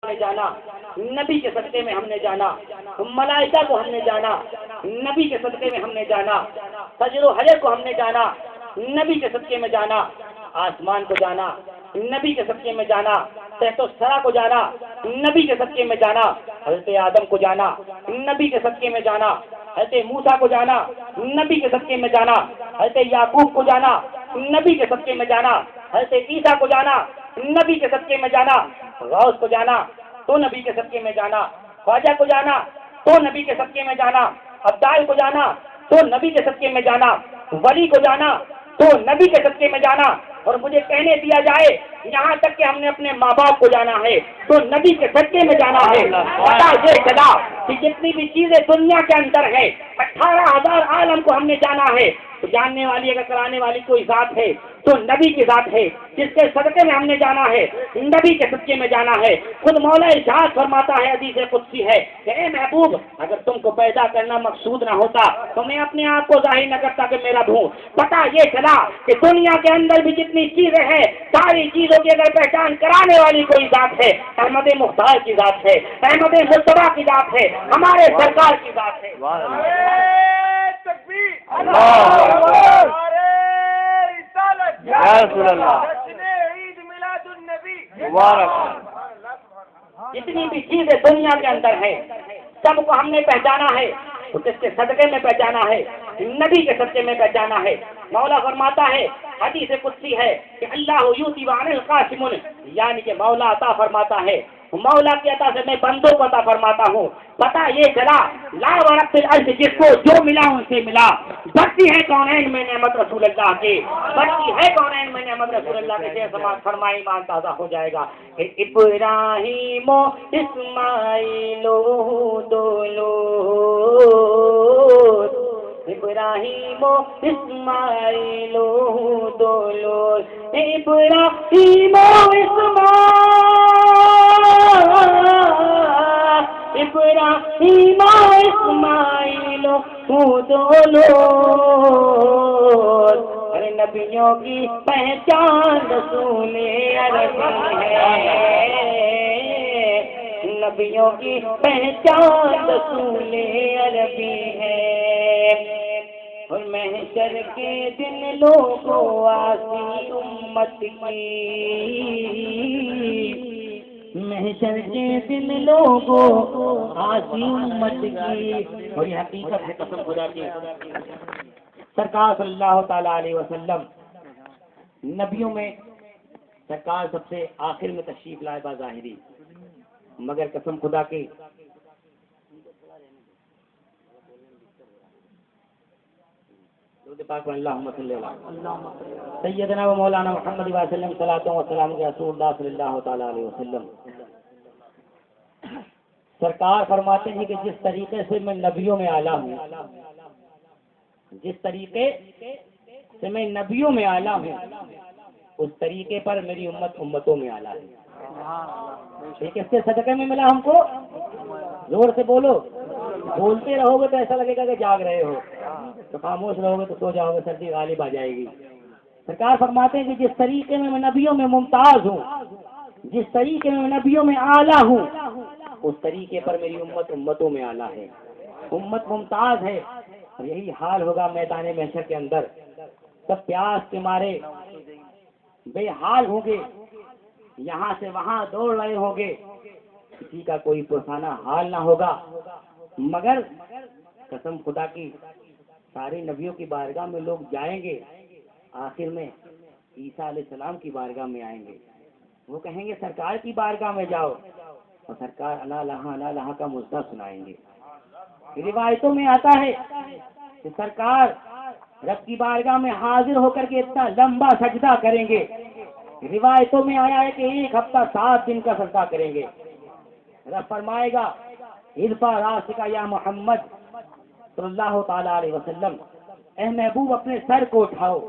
نے جانا، نبی کے صدقے میں ہم نے جانا، ملائکہ کو ہم نے جانا، نبی کے صدقے میں ہم نے جانا، فجر و حجر کو ہم نے جانا، نبی کے صدقے میں جانا، آسمان کو جانا، نبی کے صدقے میں جانا، تحت الثری کو جانا، نبی کے صدقے میں جانا، حضرت آدم کو جانا، نبی کے صدقے میں جانا، حضرت موسیٰ کو جانا، نبی کے صدقے میں جانا، حضرت یعقوب کو جانا، نبی کے صدقے میں جانا، حضرت عیسیٰ کو جانا، نبی کے صدقے میں جانا، غوث کو جانا تو نبی کے صدقے میں جانا، خواجہ کو جانا تو نبی کے صدقے میں جانا، عبدال کو جانا تو نبی کے صدقے میں جانا، ولی کو جانا تو نبی کے صدقے میں جانا، اور مجھے کہنے دیا جائے یہاں تک کہ ہم نے اپنے ماں باپ کو جانا ہے تو نبی کے صدقے میں جانا ہے۔ پتا یہ چلا کہ جتنی بھی چیزیں دنیا کے اندر ہے 18,000 عالم کو ہم نے جانا ہے، تو جاننے والی اگر کرانے والی کوئی ذات ہے تو نبی کی ذات ہے، جس کے صدقے میں ہم نے جانا ہے، نبی کے صدقے میں جانا ہے۔ خود مولا ارشاد فرماتا ہے، حدیث قدسی ہے کہ اے محبوب اگر تم کو پیدا کرنا مقصود نہ ہوتا تو میں اپنے آپ کو ظاہر نہ کرتا کہ میرا ہوں۔ پتا یہ چلا کہ دنیا کے اندر بھی جتنی چیزیں ہیں ساری چیزوں کی اگر پہچان کرانے والی کوئی ذات ہے احمد مختار کی ذات ہے، احمد مصطفیٰ کی ذات ہے، ہمارے سرکار کی ذات ہے۔ یا رسول اللہ، جتنی بھی چیزیں دنیا کے اندر ہیں سب کو ہم نے پہچانا ہے تو کس کے صدقے میں پہچانا ہے؟ نبی کے صدقے میں پہچانا ہے۔ مولا فرماتا ہے، حدیث قدسی ہے کہ اللہ یؤتی وعن القاسم، یعنی کہ مولا عطا فرماتا ہے، مولا کی عطا سے میں بندوں کو عطا فرماتا ہوں۔ پتا یہ چلا لا ورب الارض، جس کو جو ملا ان سے ملا۔ بڑھتی ہے کونین میں نعمت رسول اللہ کی، بڑھتی ہے کونین میں نعمت رسول اللہ کے، سماعت فرمائی ایمان تازہ ہو جائے گا۔ ابراہیم و اسماعیل دولو، ابراہیم و اسماعیل دولو، ابراہیم و ابراہیم و اسماعیل دولو، ارے نبیوں کی پہچان رسول عربی ہے، نبیوں کی پہچان رسول عربی ہے۔ اور محشر کے دن لوگوں آسی امت کی، محشر کے دن لوگوں آسی امت کی، اور یہ حقیقت ہے قسم خدا کی۔ سرکار صلی اللہ تعالیٰ علیہ وسلم نبیوں میں سرکار سب سے آخر میں تشریف لائے بظاہری، مگر قسم خدا کی اللہم صلی اللہ سیدنا و مولانا محمد وسلم صلاۃ و سلام کے رسول اللہ صلی اللہ تعالیٰ علیہ وسلم۔ سرکار فرماتے ہیں کہ جس طریقے سے میں نبیوں میں اعلیٰ ہوں، جس طریقے سے میں نبیوں میں اعلیٰ ہوں اس طریقے پر میری امت امتوں میں اعلیٰ ہے۔ یہ کس کے صدقے میں ملا ہم کو؟ زور سے بولو، بولتے رہو گے تو ایسا لگے گا کہ جاگ رہے ہو، تو خاموش رہو گے تو سو جاؤ گے، سردی غالب آ جائے گی۔ سرکار فرماتے ہیں کہ جس طریقے میں نبیوں میں ممتاز ہوں، جس طریقے میں نبیوں میں اعلیٰ ہوں اس طریقے پر میری امت امتوں میں اعلیٰ ہے۔ امت ممتاز ہے، اور یہی حال ہوگا میدان محشر کے اندر۔ سب پیاس کے مارے بے حال ہوں گے، یہاں سے وہاں دوڑ رہے ہوں گے، کسی کا کوئی پرسانہ حال نہ ہوگا، مگر قسم خدا کی سارے نبیوں کی بارگاہ میں لوگ جائیں گے، آخر میں عیسیٰ علیہ السلام کی بارگاہ میں آئیں گے، وہ کہیں گے سرکار کی بارگاہ میں جاؤ، اور سرکار انا لہا کا مزدہ سنائیں گے۔ روایتوں میں آتا ہے کہ سرکار رب کی بارگاہ میں حاضر ہو کر کے اتنا لمبا سجدہ کریں گے، روایتوں میں آیا ہے کہ 1 ہفتہ 7 دن کا سجدہ کریں گے۔ رب فرمائے گا ارفع راسک یا محمد صلی اللہ تعالیٰ علیہ وسلم، اے محبوب اپنے سر کو اٹھاؤ۔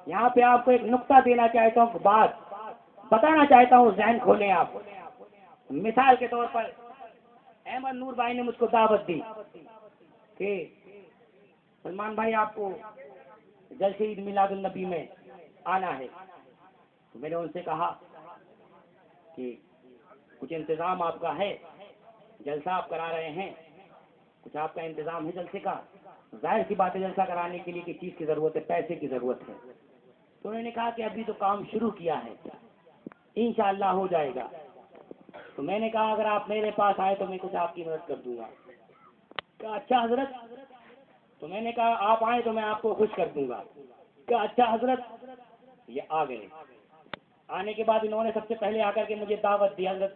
یہاں پہ آپ کو ایک نقطہ دینا چاہتا ہوں، بات بتانا چاہتا ہوں، ذہن کھولیں آپ۔ مثال کے طور پر احمد نور بھائی نے مجھ کو دعوت دی کہ سلمان بھائی آپ کو جلسے عید میلاد النبی میں آنا ہے، تو میں نے ان سے کہا کہ کچھ انتظام آپ کا ہے، جلسہ آپ کرا رہے ہیں، کچھ آپ کا انتظام ہے جلسے کا؟ ظاہر سی بات ہے جلسہ کرانے کے لیے کس چیز کی ضرورت ہے؟ پیسے کی ضرورت ہے۔ تو انہوں نے کہا کہ ابھی تو کام شروع کیا ہے، انشاءاللہ ہو جائے گا۔ تو میں نے کہا اگر آپ میرے پاس آئے تو میں کچھ آپ کی مدد کر دوں گا۔ کہا اچھا حضرت۔ تو میں نے کہا آپ آئیں تو میں آپ کو خوش کر دوں گا۔ کہا اچھا حضرت۔ یہ آ گئے۔ آنے کے بعد انہوں نے سب سے پہلے آ کر کے مجھے دعوت دی، حضرت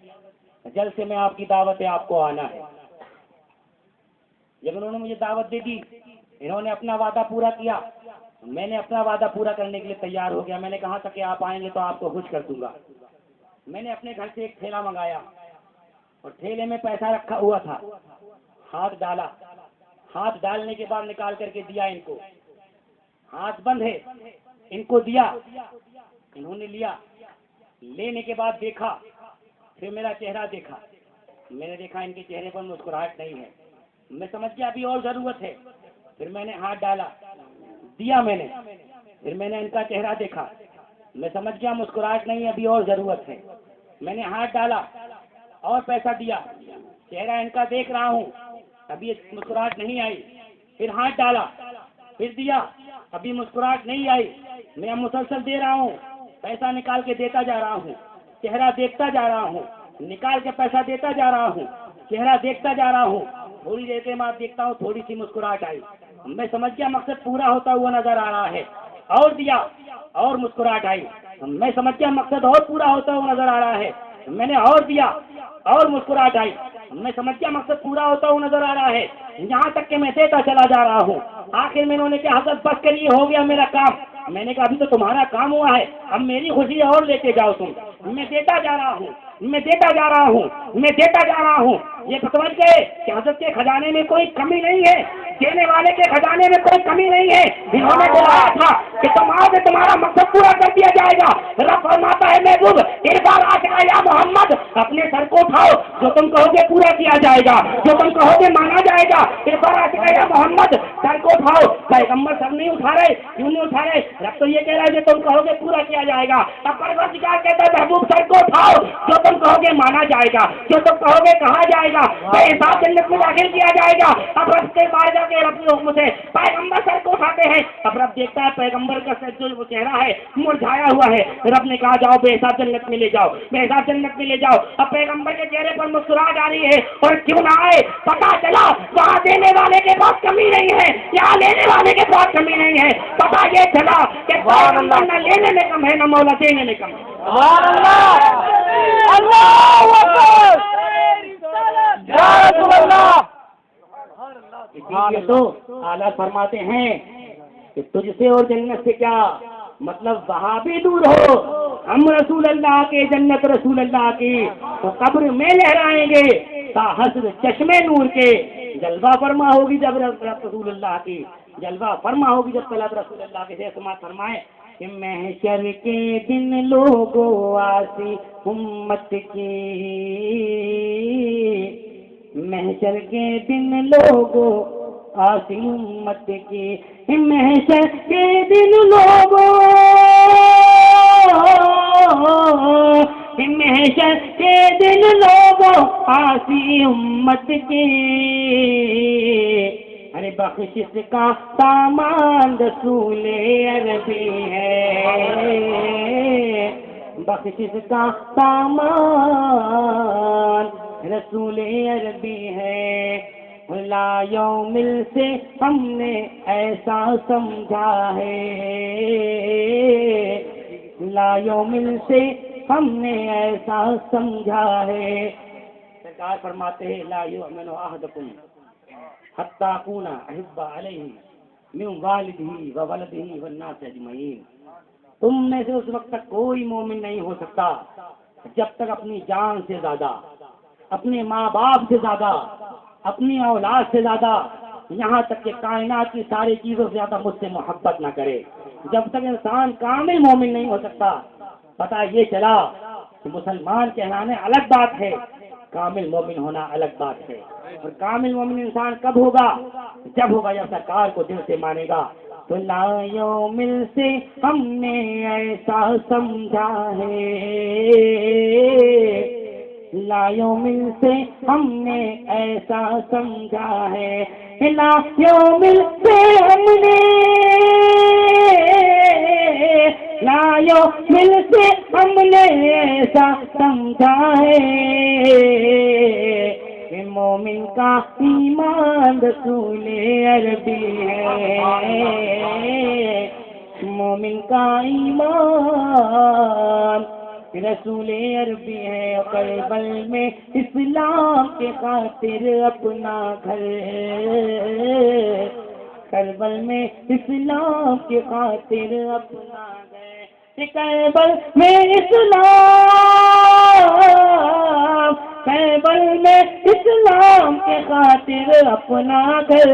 جلسے میں آپ کی دعوت ہے، آپ کو آنا ہے۔ جب انہوں نے مجھے دعوت دے دی، انہوں نے اپنا وعدہ پورا کیا، میں نے اپنا وعدہ پورا کرنے کے لیے تیار ہو گیا۔ میں نے کہا تھا کہ آپ آئیں گے تو آپ کو خوش کر دوں گا۔ میں نے اپنے گھر سے ایک تھیلا منگایا اور تھیلے میں پیسہ رکھا ہوا تھا، ہاتھ ڈالا، ہاتھ ڈالنے کے بعد نکال کر کے دیا ان کو، ہاتھ بند ہے، ان کو دیا، انہوں نے لیا، لینے کے بعد دیکھا، پھر میرا چہرہ دیکھا، میں نے دیکھا ان کے چہرے پر مسکراہٹ نہیں ہے، میں سمجھ گیا ابھی اور ضرورت ہے، پھر میں نے ہاتھ ڈالا، دیا میں نے، پھر میں نے ان کا چہرہ دیکھا، میں سمجھ گیا مسکراہٹ نہیں، ابھی اور ضرورت ہے، میں نے ہاتھ ڈالا اور پیسہ دیا، چہرہ ان کا دیکھ رہا ہوں، ابھی مسکراہٹ نہیں آئی، پھر ہاتھ ڈالا، پھر دیا، ابھی مسکراہٹ نہیں آئی، میں مسلسل دے رہا ہوں، پیسہ نکال کے دیتا جا رہا ہوں، چہرہ دیکھتا جا رہا ہوں، نکال کے پیسہ دیتا جا رہا ہوں، چہرہ دیکھتا جا رہا ہوں، تھوڑی دیر کے بعد دیکھتا ہوں تھوڑی سی مسکراہٹ آئی، میں سمجھ گیا مقصد پورا ہوتا ہوا نظر آ رہا ہے، اور دیا اور مسکراہٹ آئی، میں سمجھ گیا مقصد اور پورا ہوتا ہوا نظر آ رہا ہے، میں نے اور دیا اور مسکراہٹ آئی، میں سمجھ گیا مقصد پورا ہوتا ہوا نظر آ رہا ہے، یہاں تک کہ میں دیتا چلا جا رہا ہوں۔ آخر میں انہوں نے کہا حضرت بس کریے، ہو گیا میرا کام۔ میں نے کہا ابھی تو تمہارا کام ہوا ہے، اب میری خوشی اور لے کے جاؤ تم۔ میں دیتا جا رہا ہوں، میں دیتا جا رہا ہوں، میں دیتا جا رہا ہوں۔ یہ سمجھ گئے کہ حضرت کے خزانے میں کوئی کمی نہیں ہے، دینے والے کے خزانے میں کوئی کمی نہیں ہے۔ انہوں نے بلایا تھا کہ تمہارے تمہارا مقصد پورا کر دیا جائے گا۔ رب فرماتا ہے محبوب ایک بار آ یا محمد اپنے سر کو اٹھاؤ، جو تم کہو گے پورا کیا جائے گا، جو تم کہو گے مانا جائے گا۔ ایک بار آ یا محمد سر کو اٹھاؤ۔ پیغمبر سر نہیں اٹھا رہے، کیوں نہیں اٹھا رہے؟ رب تو یہ کہہ رہا ہے کہ تم کہو گے پورا کیا جائے گا۔ اب پروردگار کہتا ہے محبوب سر کو اٹھاؤ، جو تم کہو گے مانا جائے گا، جو تم کہو گے کہا جائے گا، بے حساب جنت میں داخل کیا جائے گا۔ اب رب کے پاس جا کے رب کے حکم سے پیغمبر سر کو اٹھاتے ہیں، اب رب دیکھتا ہے پیغمبر کا سر جو چہرہ ہے مرجھایا ہوا ہے۔ رب نے کہا جاؤ بے حساب جنت میں لے جاؤ، بے حساب جنت میں لے جاؤ۔ اب پیغمبر کے چہرے پر مسکراہٹ آ رہی ہے، اور کیوں نہ آئے؟ پتا چلا وہاں دینے والے کے پاس کمی نہیں ہے، یہاں لینے والے کے پاس کمی نہیں ہے۔ پتا یہ چلا کہ پیغمبر نہ لینے میں کم ہے، نہ مولا دینے میں کم ہے۔ تو اعلیٰ فرماتے ہیں کہ تجھ سے اور جنت سے کیا مطلب؟ وہاں بھی دور ہو، ہم رسول اللہ کے، جنت رسول اللہ کی، تو قبر میں لہرائیں گے تا حسر چشمے نور کے۔ جلوہ فرما ہوگی جب رسول اللہ کی، جلوہ فرما ہوگی جب طلب رسول اللہ کے۔ سے سماعت فرمائیں کہ محشر کے دن لوگوں آسی امت کی، محشر کے دن لوگوں آسی امت کی، محشر کے دن لوگوں، محشر کے دن لوگوں آسی امت کی، ارے بخشش کا سامان رسول عربی ہے، بخشش کا سامان رسول عربی ہے۔ لا یومل سے ہم نے ایسا سمجھا ہے، لا یومل سے ہم نے ایسا سمجھا ہے۔ سرکار فرماتے ہیں لا یؤمن احدکم حتی اکون احب علیہ من والدہ وولدہ والناس اجمعین۔ تم میں سے اس وقت تک کوئی مومن نہیں ہو سکتا جب تک اپنی جان سے زیادہ، اپنے ماں باپ سے زیادہ، اپنی اولاد سے زیادہ، یہاں تک کہ کائنات کی ساری چیزوں سے زیادہ مجھ سے محبت نہ کرے۔ جب تک انسان کامل مومن نہیں ہو سکتا۔ پتہ یہ چلا کہ مسلمان کہلانے الگ بات ہے، کامل مومن ہونا الگ بات ہے۔ اور کامل مومن انسان کب ہوگا؟ جب ہوگا جب سرکار کو دل سے مانے گا۔ تو لا یومل سے ہم نے ایسا سمجھا ہے، لایوں مل سے ہم نے ایسا سمجھا ہے، لایوں مل سے ہم نے، لایوں مل سے ہم نے ایسا سمجھا ہے کہ مومن کا ایمان رسول عربی ہے، مومن کا ایمان رسول عربی ہے، کربل میں اسلام کے خاطر اپنا گھر، کربل میں اسلام کے خاطر اپنا گھر، کربل میں اسلام، کربل میں اسلام کے خاطر اپنا گھر،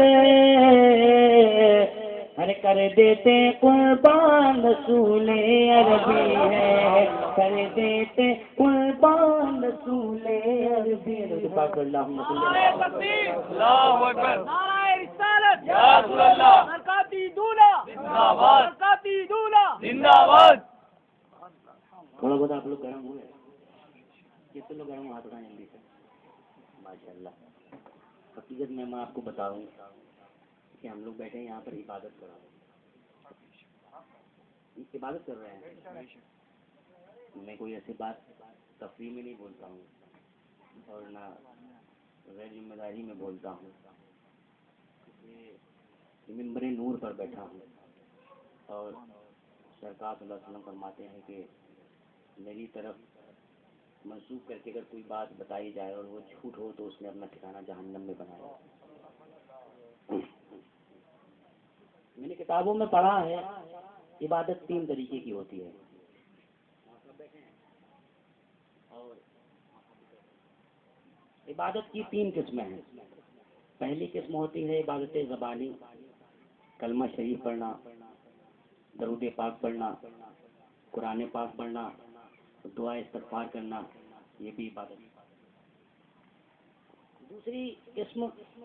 ہر کر دیتے قربان رسول عربی ہے، کر دیتے قربان رسول عربی ہے۔ اللہم صلی اللہ علیہ وسلم۔ اللہ اکبر، نعرہ رسالت یا رسول اللہ، برکاتی دولا زندہ باد، برکاتی دولا زندہ باد۔ تھوڑا بہت آپ لوگ گرم ہوئے، کتنے لوگ گرم ہاتھ اٹھائیں جلدی سے، ماشاء اللہ۔ حقیقت میں آپ کو بتاؤں کہ ہم لوگ بیٹھے ہیں یہاں پر عبادت کر رہے ہیں، عبادت کر رہے ہیں، میں کوئی ایسی بات تفریح میں نہیں بولتا ہوں اور نہ غیر ذمہ داری میں بولتا ہوں، منبر نور پر بیٹھا ہوں اور سرکار صلی اللہ علیہ وسلم فرماتے ہیں کہ میری طرف منسوخ کر کے اگر کوئی بات بتائی جائے اور وہ جھوٹ ہو تو اس نے اپنا ٹھکانہ جہنم میں بنایا۔ میں نے کتابوں میں پڑھا ہے عبادت 3 طریقے کی ہوتی ہے، اور عبادت کی 3 قسمیں ہیں۔ پہلی قسم ہوتی ہے عبادت زبانی، کلمہ شریف پڑھنا، درود پاک پڑھنا، قرآن پاک پڑھنا، دعا استغفار کرنا، یہ بھی عبادت۔ دوسری قسم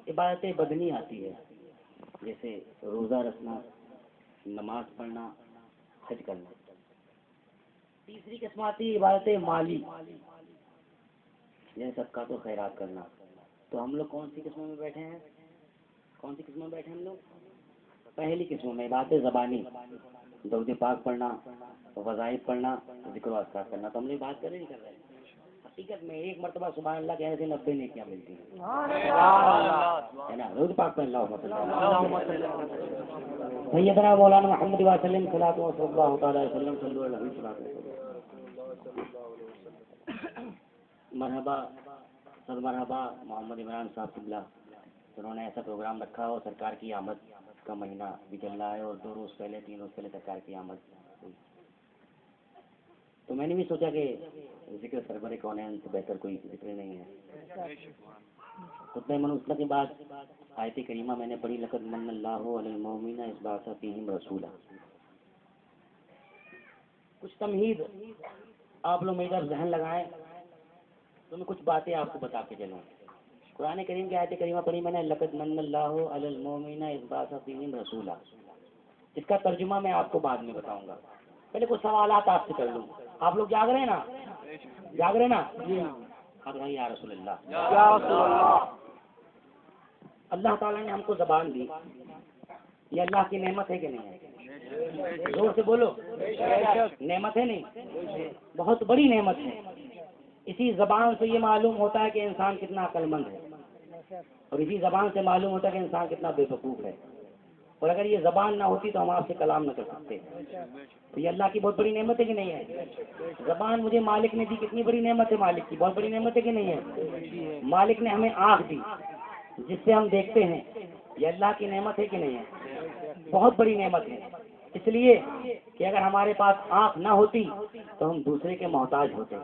عبادت بدنی آتی ہے، جیسے روزہ رکھنا، نماز پڑھنا، حج کرنا۔ تیسری قسم آتی ہے عبادت مالی، یہ صدقات و خیرات کرنا۔ تو ہم لوگ کون سی قسم میں بیٹھے ہیں؟ کون سی قسم میں بیٹھے ہیں ہم لوگ؟ پہلی قسم میں عبادت زبانی، درود پاک پڑھنا، وظائف پڑھنا، ذکر و اذکار کرنا۔ تو ہم لوگ بات کر رہے نہیں کر رہے ہیں؟ حقیقت میں ایک مرتبہ سبحان اللہ کہنے سے 90 نیکیاں ملتی ہیں، ہے نا؟ درود پاک پڑھ اللہ سیدنا مولانا محمد وسلم صلاۃ و سلام اللہ تعالی وسلم صلی اللہ علیہ وسلم۔ مرحبا سر، مرحبا محمد عمران صاحب قبلہ، انہوں نے ایسا پروگرام رکھا اور سرکار کی آمد کا مہینہ بھی چل رہا ہے اور 2 روز پہلے 3 روز پہلے سرکار کی آمد ہوئی، تو میں نے بھی سوچا کہ ذکر سرور کونین سے بہتر کوئی ذکر نہیں ہے۔ خطبہ منصلہ کے بعد آیت کریمہ میں نے پڑھی، لقد من اللہ علی المؤمنین اذ بعث فیہم رسولا۔ کچھ تمہید آپ لوگ میرا ذہن لگائیں تو میں کچھ باتیں آپ کو بتا کے چلوں۔ قرآن کریم کی آیت کریمہ پڑھی میں نے، لقد من اللہ علی المؤمنین اذ بعث فیہم رسولا۔ اس کا ترجمہ میں آپ کو بعد میں بتاؤں گا، پہلے کچھ سوالات آپ سے کر لوں۔ آپ لوگ جاگ رہے ہیں نا؟ جاگ رہے ہیں نا؟ آپ کہیں یا رسول اللہ، یا رسول اللہ۔ اللہ تعالیٰ نے ہم کو زبان دی، یہ اللہ کی نعمت ہے کہ نہیں ہے؟ زور سے بولو، نعمت ہے نہیں؟ بہت بڑی نعمت ہے۔ اسی زبان سے یہ معلوم ہوتا ہے کہ انسان کتنا عقل مند ہے، اور اسی زبان سے معلوم ہوتا ہے کہ انسان کتنا بے وقوف ہے، اور اگر یہ زبان نہ ہوتی تو ہم آپ سے کلام نہ کر سکتے۔ تو یہ اللہ کی بہت بڑی نعمت ہے کہ نہیں ہے؟ زبان مجھے مالک نے دی، کتنی بڑی نعمت ہے مالک کی، بہت بڑی نعمت ہے کہ نہیں ہے؟ مالک نے ہمیں آنکھ دی جس سے ہم دیکھتے ہیں، یہ اللہ کی نعمت ہے کہ نہیں ہے؟ بہت بڑی نعمت ہے، اس لیے کہ اگر ہمارے پاس آنکھ نہ ہوتی تو ہم دوسرے کے محتاج ہوتے۔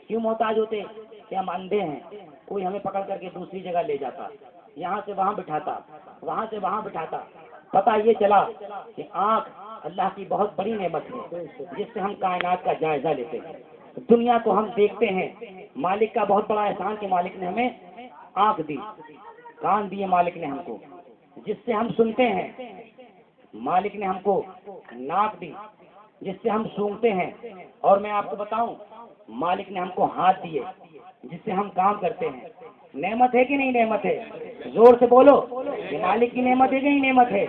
کیوں محتاج ہوتے؟ کہ ہم اندھے ہیں، کوئی ہمیں پکڑ کر کے دوسری جگہ لے جاتا، یہاں سے وہاں بٹھاتا، وہاں سے وہاں بٹھاتا۔ پتہ یہ چلا کہ آنکھ اللہ کی بہت بڑی نعمت ہے جس سے ہم کائنات کا جائزہ لیتے ہیں، دنیا کو ہم دیکھتے ہیں۔ مالک کا بہت بڑا احسان کہ مالک نے ہمیں آنکھ دی، کان دیے مالک نے ہم کو جس سے ہم سنتے ہیں، مالک نے ہم کو ناک دی جس سے ہم سونگھتے ہیں، اور میں آپ کو بتاؤں مالک نے ہم کو ہاتھ دیے جس سے ہم کام کرتے ہیں، نعمت ہے کہ نہیں نعمت ہے؟ زور سے بولو، یہ مالک کی نعمت ہے کہ نہیں نعمت ہے؟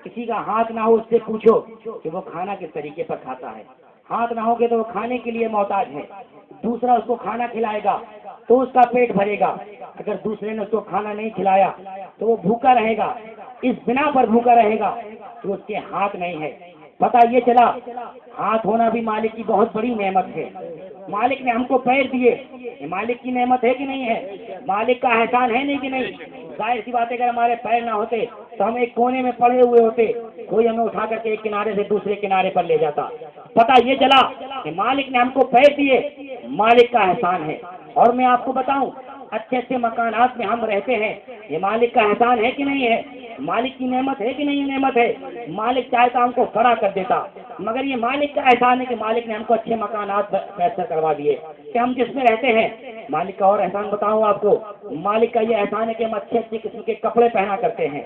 کسی کا ہاتھ نہ ہو اس سے پوچھو کہ وہ کھانا کس طریقے پر کھاتا ہے، ہاتھ نہ ہوگے تو وہ کھانے کے لیے محتاج ہے، دوسرا اس کو کھانا کھلائے گا تو اس کا پیٹ بھرے گا، اگر دوسرے نے اس کو کھانا نہیں کھلایا تو وہ بھوکا رہے گا، اس بنا پر بھوکا رہے گا کہ اس کے ہاتھ نہیں ہے۔ پتہ یہ چلا ہاتھ ہونا بھی مالک کی بہت بڑی نعمت ہے۔ مالک نے ہم کو پیر دیے، یہ مالک کی نعمت ہے کہ نہیں ہے؟ مالک کا احسان ہے نہیں کہ نہیں؟ ظاہر سی بات ہے اگر ہمارے پیر نہ ہوتے تو ہم ایک کونے میں پڑے ہوئے ہوتے، کوئی ہمیں اٹھا کر کے ایک کنارے سے دوسرے کنارے پر لے جاتا۔ پتہ یہ چلا کہ مالک نے ہم کو پیر دیے، مالک کا احسان ہے۔ اور میں آپ کو بتاؤں اچھے اچھے مکانات میں ہم رہتے ہیں، یہ مالک کا احسان ہے کہ نہیں ہے؟ مالک کی نعمت ہے کہ نہیں نعمت ہے؟ مالک چاہتا ہم کو کھڑا کر دیتا، مگر یہ مالک کا احسان ہے کہ مالک نے ہم کو اچھے مکانات میسر کروا دیے کہ ہم جس میں رہتے ہیں۔ مالک کا اور احسان بتاؤں آپ کو، مالک کا یہ احسان ہے کہ ہم اچھے اچھے قسم کے کپڑے پہنا کرتے ہیں،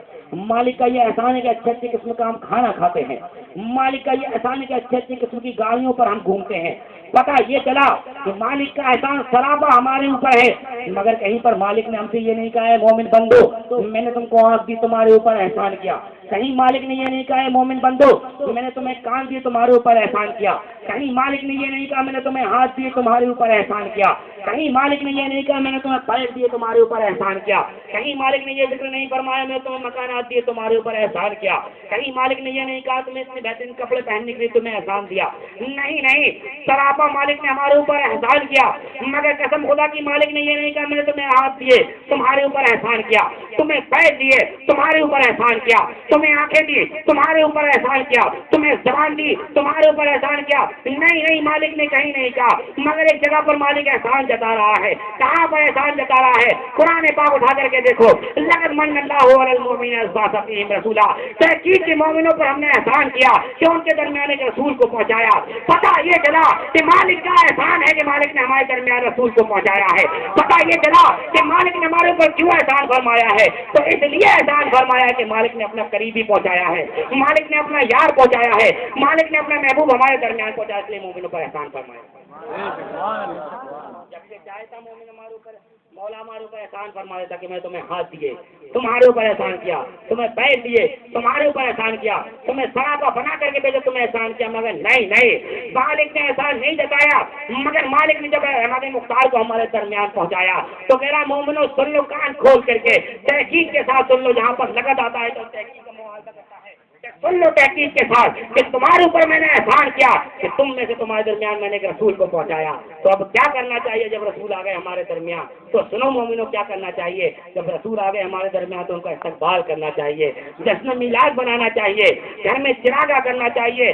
مالک کا یہ احسان ہے کہ اچھے اچھے قسم کا ہم کھانا کھاتے ہیں، مالک کا یہ احسان ہے کہ اچھے اچھے قسم کی گاڑیوں پر ہم گھومتے ہیں۔ پتہ یہ چلا کہ مالک کا احسان سراپا ہمارے اوپر ہے، مگر کہیں پر مالک نے ہم سے یہ نہیں کہا ہے مومن بندو میں نے تم کو آنکھ دی تمہارے اوپر احسان کیا، کہیں مالک نے یہ نہیں کہا ہے مومن بندو میں نے تمہیں کان دیے تمہارے اوپر احسان کیا، کہیں مالک نے یہ نہیں کہا میں نے تمہیں ہاتھ دیے تمہارے اوپر احسان کیا، کہیں مالک نے یہ نہیں کہا میں نے تمہیں پیر دیے تمہارے اوپر احسان کیا، کہیں مالک نے یہ ذکر نہیں فرمایا میں نے تمہیں مکانات دیے تمہارے اوپر احسان کیا، کہیں مالک نے یہ نہیں کہا تمہیں اتنے بہترین کپڑے پہننے کے لیے تمہیں احسان دیا۔ نہیں، سراپا مالک نے ہمارے اوپر احسان کیا، مگر قسم خدا کی مالک نے یہ نہیں کہا میں نے تمہیں ہاتھ دیے تمہارے اوپر احسان کیا، تمہیں پیر دیے تمہارے اوپر احسان کیا، تمہیں آنکھیں دی تمہارے اوپر احسان کیا، تمہیں زبان دی تمہارے اوپر احسان کیا۔ نہیں مالک نے کہیں نہیں کہا، مگر ایک جگہ پر مالک احسان جتا رہا ہے۔ کہاں پر احسان جتا رہا ہے؟ قرآن پاک اٹھا کر کے دیکھو، لقد من اللہ علی المؤمنین اذ بعث فیہم رسولا، تحقیق کے مومنوں پر ہم نے احسان کیا کہ ان کے درمیان ایک رسول کو پہنچایا۔ پتہ یہ چلا کہ مالک کا احسان ہے کہ مالک نے ہمارے درمیان رسول کو پہنچایا ہے۔ پتہ یہ چلا کہ مالک نے ہمارے اوپر کیوں احسان فرمایا ہے، تو اس لیے احسان فرمایا کہ مالک نے اپنا قریبی پہنچایا ہے، مالک نے اپنا یار پہنچایا ہے، مالک نے اپنا محبوب ہمارے درمیان پہنچایا، اس لیے مومنوں پر احسان فرمایا۔ جب سے چاہتا مومن ہمارے اوپر مولا ہمارے اوپر احسان فرما دیتا کہ میں تمہیں ہاتھ دیے تمہارے اوپر احسان کیا، تمہیں پیر دیے تمہارے اوپر احسان کیا، تمہیں سراپا بنا کر کے بھیجا تمہیں احسان کیا، مگر نہیں مالک نے احسان نہیں جتایا، مگر مالک نے جب ہمارے مختار کو ہمارے درمیان پہنچایا تو کہہ رہا مومنوں سن لو کان کھول کر کے، تحقیق کے ساتھ سن لو، جہاں پر لگت آتا ہے تو تحقیق کا معاہدہ کرتا ہے، سن لو تحقیق کے ساتھ کہ تمہارے اوپر میں نے احسان کیا کہ تم میں سے تمہارے درمیان میں نے ایک رسول کو پہنچایا۔ تو اب کیا کرنا چاہیے جب رسول آ گئے ہمارے درمیان؟ تو سنو مومنوں کیا کرنا چاہیے جب رسول آ گئے ہمارے درمیان؟ تو ان کا استقبال کرنا چاہیے، جشن میلاد بنانا چاہیے، گھر میں چراغا کرنا چاہیے،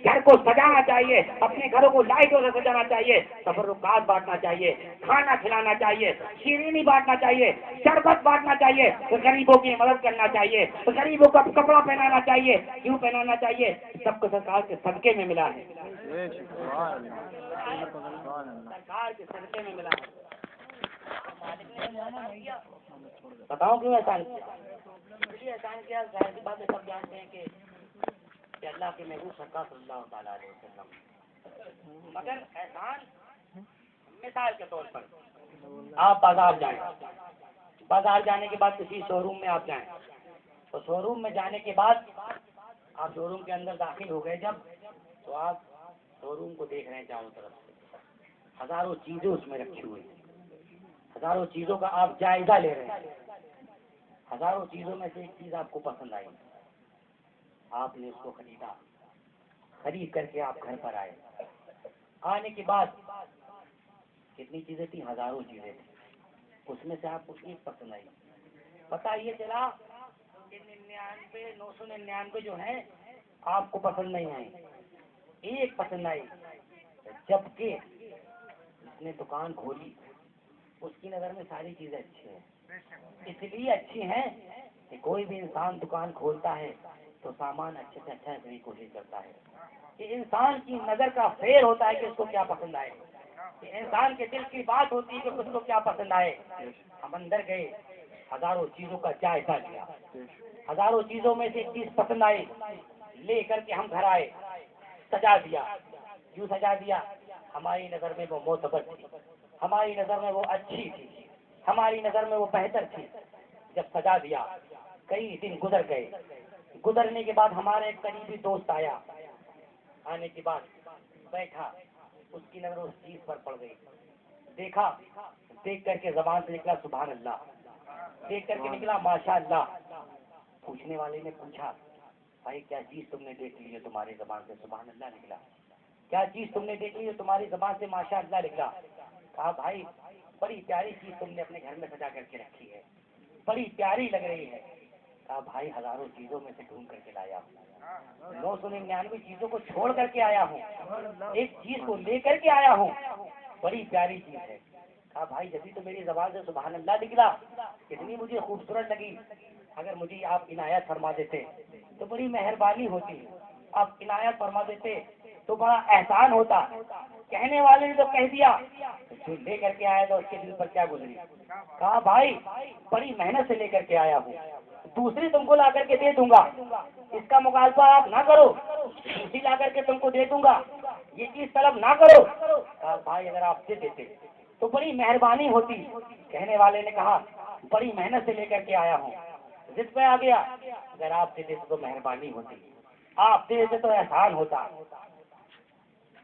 گھر کو سجانا چاہیے، اپنے گھروں کو لائٹوں سے سجانا چاہیے، تبرکات بانٹنا چاہیے، کھانا کھلانا چاہیے، شیرینی بانٹنا چاہیے، شربت بانٹنا چاہیے، غریبوں کی مدد کرنا چاہیے، غریبوں کا کپڑا پہنانا چاہیے۔ کیوں پہنانا چاہیے؟ سب کو سرکار کے صدقے میں ملا ہے، سرکار کے صدقے میں ملا ہے۔ بتاؤ کیوں احسان کیا؟ اس لیے احسان کیا، ظاہر سی بات ہے سب جانتے ہیں کہ اللہ کے محبوب سرکار صلی اللہ تعالیٰ علیہ وسلم، مگر احسان مثال کے طور پر آپ بازار جائیں، بازار جانے کے بعد کسی شو روم میں آپ جائیں، تو شو روم میں جانے کے بعد آپ شو روم کے اندر داخل ہو گئے جب، تو آپ شو روم کو دیکھ رہے ہیں چاروں طرف سے، ہزاروں چیزیں اس میں رکھی ہوئی ہیں، ہزاروں چیزوں کا آپ جائزہ لے رہے ہیں، ہزاروں چیزوں میں سے ایک چیز آپ کو پسند آئی، آپ نے اس کو خریدا، خرید کر کے آپ گھر پر آئے، آنے کے بعد کتنی چیزیں تھیں؟ ہزاروں چیزیں تھیں، اس میں سے آپ کو ایک پسند آئی۔ پتہ یہ چلا کہ 999 جو ہیں آپ کو پسند نہیں آئی، ایک پسند آئی، جبکہ اس نے دکان کھولی، اس کی نظر میں ساری چیزیں اچھی ہیں، اس لیے اچھی ہیں کہ کوئی بھی انسان دکان کھولتا ہے تو سامان اچھے سے اچھا کرنے کی کوشش کرتا ہے، کہ انسان کی نظر کا فیر ہوتا ہے کہ اس کو کیا پسند آئے، کہ انسان کے دل کی بات ہوتی ہے کہ اس کو کیا پسند آئے۔ ہم اندر گئے، ہزاروں چیزوں کا جائزہ لیا، ہزاروں چیزوں میں سے ایک چیز پسند آئی، لے کر کے ہم گھر آئے، سجا دیا۔ کیوں سجا دیا؟ ہماری نظر میں وہ معتبر تھی، ہماری نظر میں وہ اچھی تھی، ہماری نظر میں وہ بہتر تھی۔ جب سجا دیا، کئی دن گزر گئے، گزرنے کے بعد ہمارا ایک قریبی دوست آیا، آنے کے بعد بیٹھا، اس کی نظر اس چیز پر پڑ گئی، دیکھا، دیکھ کر کے زبان سے نکلا سبحان اللہ، دیکھ کر کے نکلا ماشاء اللہ۔ پوچھنے والے نے پوچھا بھائی کیا چیز تم نے دیکھ لی ہے تمہاری زبان سے سبحان اللہ نکلا؟ کیا چیز تم نے دیکھ لی ہے تمہاری زبان سے ماشاء اللہ نکلا؟ کہا بھائی بڑی پیاری چیز تم نے اپنے گھر میں سجا کر کے رکھی ہے، بڑی پیاری لگ رہی ہے۔ کہا بھائی ہزاروں چیزوں میں سے ڈھونڈ کر کے لایا ہوں، 999 چیزوں کو چھوڑ کر کے آیا ہوں، ایک چیز کو لے کر کے آیا ہوں، بڑی پیاری چیز ہے۔ کہا بھائی جبھی تو میری زبان سے سبحان اللہ نکلا، اتنی مجھے خوبصورت لگی، اگر مجھے آپ عنایت فرما دیتے تو بڑی مہربانی ہوتی، آپ عنایت فرما دیتے تو بڑا احسان ہوتا۔ کہنے والے نے تو کہہ دیا، جو لے کر کے آیا تو اس کے دل پر کیا گزری؟ کہا بھائی بڑی محنت سے لے کر کے آیا ہوں، دوسری تم کو لا کر کے دے دوں گا، اس کا مقابلہ آپ نہ کرو، دوسری لا کر کے تم کو دے دوں گا، یہ چیز طلب نہ کرو۔ کہا بھائی اگر آپ دے دیتے تو بڑی مہربانی ہوتی۔ کہنے والے نے کہا بڑی محنت سے لے کر کے آیا ہوں، ضد پہ آ گیا، اگر آپ دے دیتے تو مہربانی ہوتی، آپ دے دیتے تو احسان ہوتا۔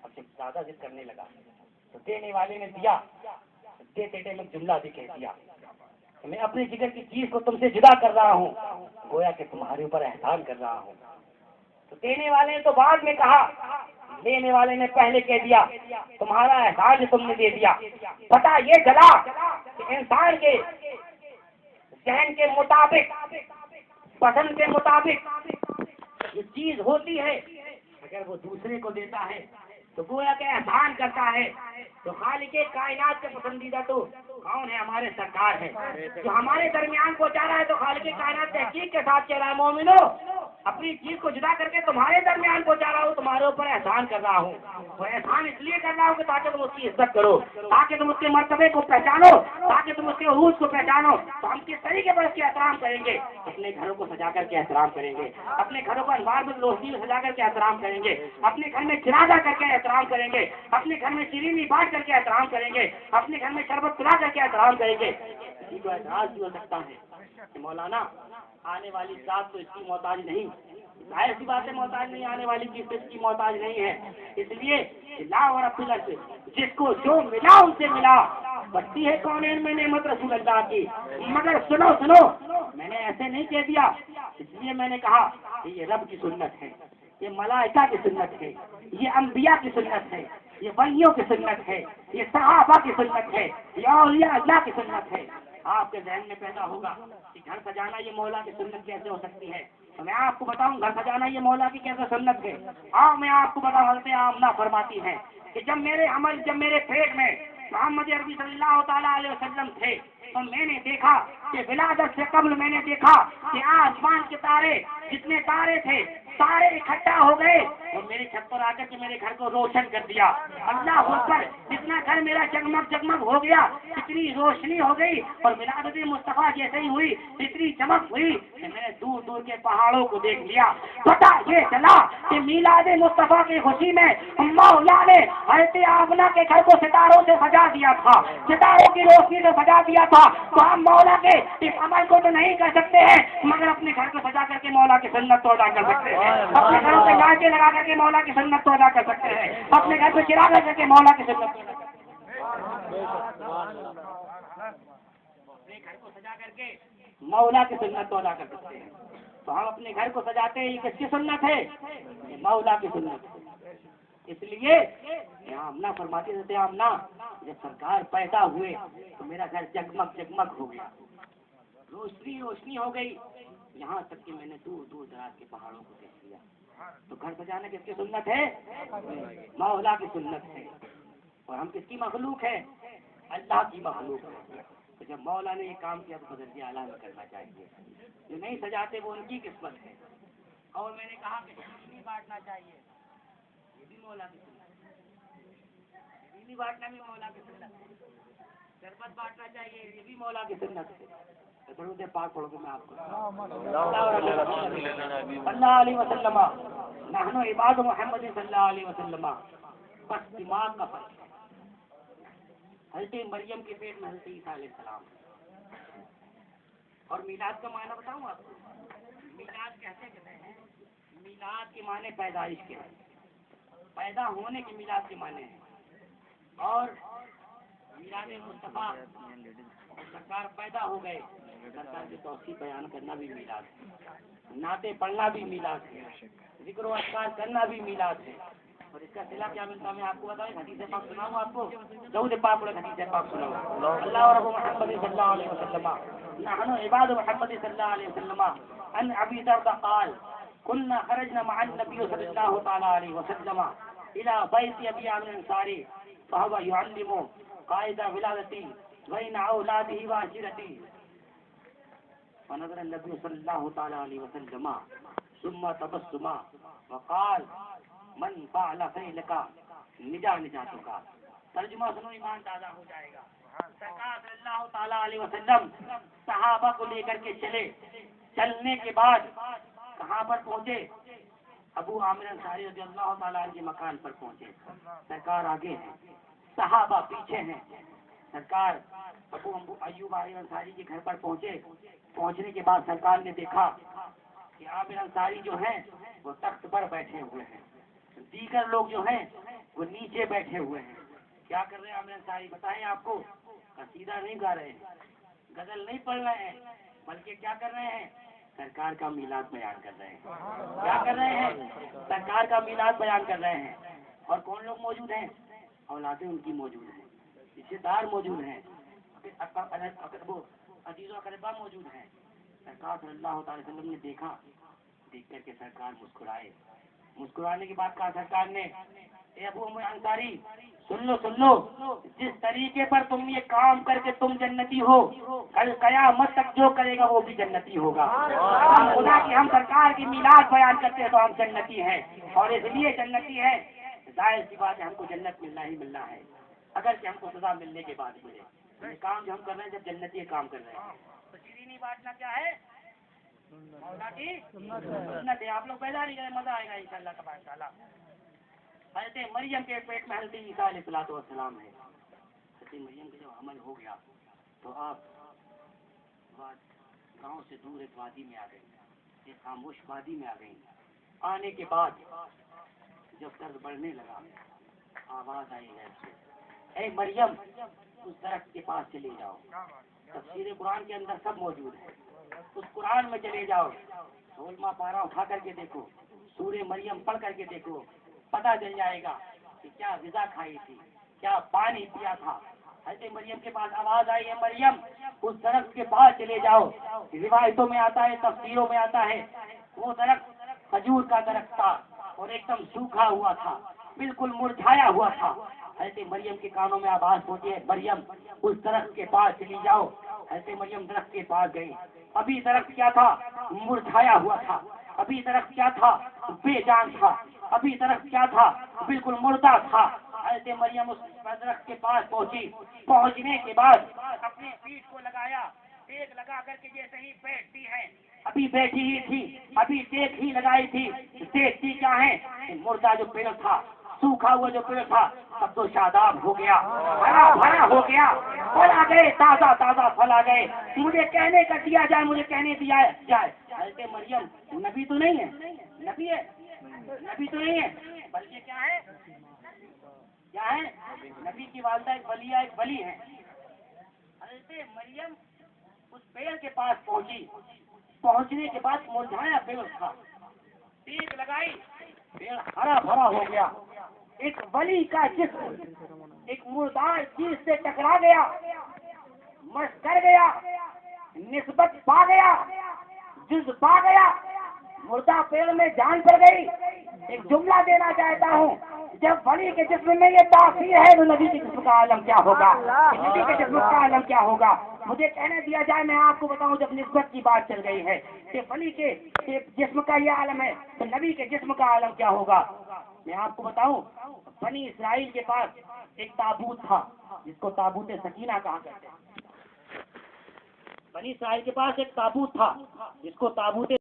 اب جب زیادہ ضد کرنے لگا تو دینے والے نے دیا، دیتے ٹائم ایک جملہ بھی کہہ دیا، میں اپنی جگر کی چیز کو تم سے جدا کر رہا ہوں، گویا کہ تمہارے اوپر احسان کر رہا ہوں۔ تو دینے والے نے تو بعد میں کہا، لینے والے نے پہلے کہہ دیا تمہارا احسان جو تم نے دے دیا، پتہ یہ چلا کہ انسان کے ذہن کے مطابق، پسند کے مطابق یہ چیز ہوتی ہے، اگر وہ دوسرے کو دیتا ہے تو گویا کہ احسان کرتا ہے۔ تو خالق کائنات کے پسندیدہ تو کون ہے؟ ہمارے سرکار ہے، جو ہمارے درمیان پہنچا رہا ہے تو خالق کائنات تحقیق کے ساتھ کہہ رہا ہے مومنو اپنی چیز کو جدا کر کے تمہارے درمیان پہنچا رہا ہوں، تمہارے اوپر احسان کر رہا ہوں۔ وہ احسان اس لیے کر رہا ہوں کہ تاکہ تم اس کی عزت کرو، تاکہ تم اس کے مرتبے کو پہچانو، تاکہ تم اس کے عروج کو پہچانو۔ تو ہم کس طریقے پر اس کے احترام کریں گے؟ اپنے گھروں کو سجا کر کے احترام کریں گے، اپنے گھروں کو انوار میں روشنی سجا کر کے احترام کریں گے، اپنے گھر میں چراغا کر کے احترام کریں گے، اپنے گھر میں شیرینی بانٹ کر کے احترام کریں گے، اپنے گھر میں شربت پلا کر کے احترام کریں گے۔ اسی کو اعتراض بھی ہو سکتا ہے کہ مولانا آنے والی ذات تو اس کی محتاج نہیں، ظاہر سی بات ہے محتاج نہیں، آنے والی چیز اس کی محتاج نہیں ہے، اس لیے لا اور اپلت جس کو جو ملا ان سے ملا، بڑھتی ہے کونین میں نعمت رسول اللہ کی۔ مگر سنو سنو، میں نے ایسے نہیں کہہ دیا، اس لیے میں نے کہا کہ یہ رب کی سنت ہے، یہ ملائکہ کی سنت ہے، یہ انبیاء کی سنت ہے، یہ ولیوں کی سنت ہے، یہ صحابہ کی سنت ہے، یہ اولیاء اللہ کی سنت ہے۔ آپ کے ذہن میں پیدا ہوگا کہ گھر سجانا یہ مولا کی سنت کیسے ہو سکتی ہے؟ تو میں آپ کو بتاؤں گھر سجانا یہ مولا کی کیسے سنت ہے۔ میں آپ کو بتاؤں حضرت آمنہ فرماتی ہیں کہ جب میرے پیٹ میں محمد عربی صلی اللہ تعالیٰ علیہ وسلم تھے تو میں نے دیکھا کہ ولادت سے قبل میں نے دیکھا کہ آسمان کے تارے جتنے تارے تھے سارے اکٹھا ہو گئے اور میرے چھت پر آ کر کے میرے گھر کو روشن کر دیا۔ اللہ اکبر، جتنا گھر میرا جگمگ جگمگ ہو گیا، اتنی روشنی ہو گئی اور ولادت مصطفیٰ جیسے ہی ہوئی اتنی چمک ہوئی کہ میں نے دور دور کے پہاڑوں کو دیکھ لیا۔ پتہ یہ چلا کہ میلاد مصطفیٰ کی خوشی میں مولا نے حضرت آمنہ کے گھر کو ستاروں سے سجا دیا تھا، ستاروں کی روشنی سے سجا دیا تھا۔ تو ہم مولا کے اس عمل کو تو نہیں کر سکتے ہیں، مگر اپنے گھر کو سجا کر کے مولا کی سنت تو ادا کر سکتے ہیں، اپنے گھروں پہ لائٹیں لگا کر کے مولا کی سنت تو ادا کر سکتے ہیں، اپنے گھر پہ چراغ لگا کر کے مولا کی سنت تو ادا کر سکتے ہیں، اپنے گھر کو سجا کر کے مولا کی سنت تو ادا کر سکتے ہیں۔ تو ہم اپنے گھر کو سجاتے ہیں، یہ کس کی سنت ہے؟ یہ مولا کی سنت ہے۔ اس لیے آمنہ فرماتی رہتے آمنہ جب سرکار پیدا ہوئے تو میرا گھر جگمگ جگمگ ہو گیا، روشنی روشنی ہو گئی، یہاں تک کہ میں نے دور دور دراز کے پہاڑوں کو دیکھ لیا۔ تو گھر سجانا کس کی سنت ہے؟ مولا کی سنت ہے۔ اور ہم کس کی مخلوق ہے؟ اللہ کی مخلوق ہے۔ تو جب مولا نے یہ کام کیا تو بدرجہ اعلیٰ میں کرنا چاہیے، جو نہیں سجاتے وہ ان کی قسمت ہے۔ اور میں نے کہا کہ نہیں بانٹنا چاہیے، یہ بھی مولا کی سنت ہے، نہیں بانٹنا بھی مولا کی سنت ہے، شربت بانٹنا چاہیے، یہ بھی مولا کی سنت ہے۔ درود پاک پڑھو گے میں آپ کو اللہ علیہ وسلم، نحن عباد محمد صلی اللہ علیہ وسلم، بس دماغ کا فرق ہے۔ حضرت مریم کے پیٹ میں حضرت عیسیٰ علیہ السلام. اور میلاد کا معنی بتاؤں آپ کو. میلاد کہتے ہیں میلاد کے معنی پیدائش کے ہیں, پیدا ہونے کے میلاد کے معنی ہیں. اور میلاد مصطفیٰ سرکار پیدا ہو گئے, سرکار کی توصیف بیان کرنا بھی میلاد ہے, نعتیں پڑھنا بھی میلاد ہے, ذکر و اذکار کرنا بھی میلاد ہے. اور اس کا صلہ کیا ملتا ہے میں آپ کو بتاؤں. حدیث پاک سناؤں آپ کو, درود پاک اور حدیث پاک سناؤں. اللہ اور محمد صلی اللہ علیہ وسلم نحن عباد محمد صلی اللہ علیہ وسلم ان ابی ذر قال كنا خرجنا مع النبي صلى الله تعالى عليه وسلم الى بيت ابي عامر الانصاري فهو يعلم قائد ولادتي بين اولاده وعشيرتي فنظر النبي صلى الله تعالى عليه وسلم ثم تبسم وقال من فعل فعلك نجا نجاتك. ترجمہ سنو, ایمان تازہ ہو جائے گا. سرکار صلی اللہ تعالیٰ علیہ وسلم صحابہ کو لے کر کے چلے. چلنے کے بعد کہاں پر پہنچے؟ ابو عامر انصاری رضی اللہ تعالیٰ عنہ کے مکان پر پہنچے. سرکار آگے ہیں, صحابہ پیچھے ہیں. سرکار ابو ایوب انصاری کے گھر پر پہنچے. پہنچنے کے بعد سرکار نے دیکھا کہ عامر انصاری جو ہیں وہ تخت پر بیٹھے ہوئے ہیں, دیگر لوگ جو ہیں وہ نیچے بیٹھے ہوئے ہیں. کیا کر رہے ہیں عامر انصاری بتائیں آپ کو؟ قصیدہ نہیں گا رہے ہیں, غزل نہیں پڑھ رہے ہیں, بلکہ کیا کر رہے ہیں؟ سرکار کا میلاد بیان کر رہے ہیں. کیا کر رہے ہیں؟ سرکار کا میلاد بیان کر رہے ہیں. اور کون لوگ موجود ہیں؟ اولادیں ان کی موجود ہیں, رشتے دار موجود ہیں, عزیز و اقربا موجود ہیں. سرکار صلی اللہ تعالی وسلم نے دیکھا, دیکھ کر کے سرکار مسکرائے. مسکرانے کے بعد کہا سرکار نے, اے ابو انصاری سن لو, جس طریقے پر تم یہ کام کر کے تم جنتی ہو, کل قیامت تک جو کرے گا وہ بھی جنتی ہوگا. خدا کی ہم سرکار کی میلاد بیان کرتے ہیں تو ہم جنتی ہیں, اور اس لیے جنتی ہیں. ظاہر سی بات ہے ہم کو جنت ملنا ہی ملنا ہے, اگر کہ ہم کو سزا ملنے کے بعد ملے. یہ کام جو ہم کر رہے ہیں جب جنتی کام کر رہے ہیں تو شیرینی بات نہ کیا ہے, مولا کی سنت ہے. آپ لوگ پیدا نہیں کریں, مزہ آئے گا انشاءاللہ تبارک تعالیٰ. حضرت مریم کے پیٹ میں حضرت عیسیٰ علیہ السلام ہے. حضرت مریم کا جب حمل ہو گیا تو آپ گاؤں سے دور ایک وادی میں آ گئی, ایک خاموش وادی میں آ گئی. آنے کے بعد جب درد بڑھنے لگا, آواز آئی ہے سے, اے مریم اس درخت کے پاس چلے جاؤ. تفسیر قرآن کے اندر سب موجود ہے, اس قرآن میں چلے جاؤ. ڈھولما پارا اٹھا کر کے دیکھو, سورہ مریم پڑھ کر کے دیکھو, پتہ چل جائے گا کہ کیا غذا کھائی تھی, کیا پانی پیا تھا. حضرت مریم کے پاس آواز آئی ہے, مریم اس درخت کے پاس چلے جاؤ. روایتوں میں آتا ہے, تفسیروں میں آتا ہے, وہ درخت کھجور کا درخت تھا اور ایک دم سوکھا ہوا تھا, بالکل مرجھایا ہوا تھا. حضرت مریم کے کانوں میں آواز پہنچی ہے, مریم اس درخت کے پاس چلی جاؤ. حضرت مریم درخت کے پاس گئی. ابھی درخت کیا تھا؟ مرجھایا ہوا تھا. ابھی درخت کیا تھا؟ بے جان تھا. ابھی درخت کیا تھا؟ بالکل مردہ تھا. حضرت مریم اس درخت کے پاس پہنچی. پہنچنے کے بعد اپنے پیٹھ کو لگایا, ٹیک لگا کر کے جیسے ہی بیٹھتی ہے, ابھی بیٹھی ہی تھی, ابھی ٹیک ہی لگائی تھی. دیکھتی کیا ہے؟ مردہ جو پیڑ تھا, سوکھا ہوا جو پیڑ تھا, سب تو شاداب ہو گیا, ہرا بھرا ہو گیا. پھل آ گئے, تازہ تازہ پھل آ گئے. مجھے کہنے کا دیا جائے, مجھے کہنے دیا جائے. حضرت مریم نبی تو نہیں ہے, نبی ہے, نبی تو نہیں ہے, بلکہ کیا ہے, کیا ہے, نبی کی والدہ ایک ولیہ, ایک ولی ہے. حضرت مریم اس پیڑ کے پاس پہنچی. پہنچنے کے بعد مرجھایا پیڑ تھا, ٹیک لگائی, پیڑ ہرا بھرا ہو گیا. ایک ولی کا جسم ایک مردار چیز سے ٹکرا گیا, مس کر گیا, نسبت پا گیا, جز پا گیا, مردہ پیڑ میں جان پڑ گئی. ایک جملہ دینا چاہتا ہوں, جب ولی کے جسم میں یہ تاثیر ہے تو نبی کے جسم کا عالم کیا ہوگا, نبی کے جسم کا عالم کیا ہوگا. مجھے کہنے دیا جائے, میں آپ کو بتاؤں, جب نسبت کی بات چل رہی ہے کہ ولی کے جسم کا یہ عالم ہے تو نبی کے جسم کا عالم کیا ہوگا. میں آپ کو بتاؤں, بنی اسرائیل کے پاس ایک تابوت تھا جس کو تابوت سکینہ کہا کرتے ہیں. بنی اسرائیل کے پاس ایک تابوت تھا جس کو تابوت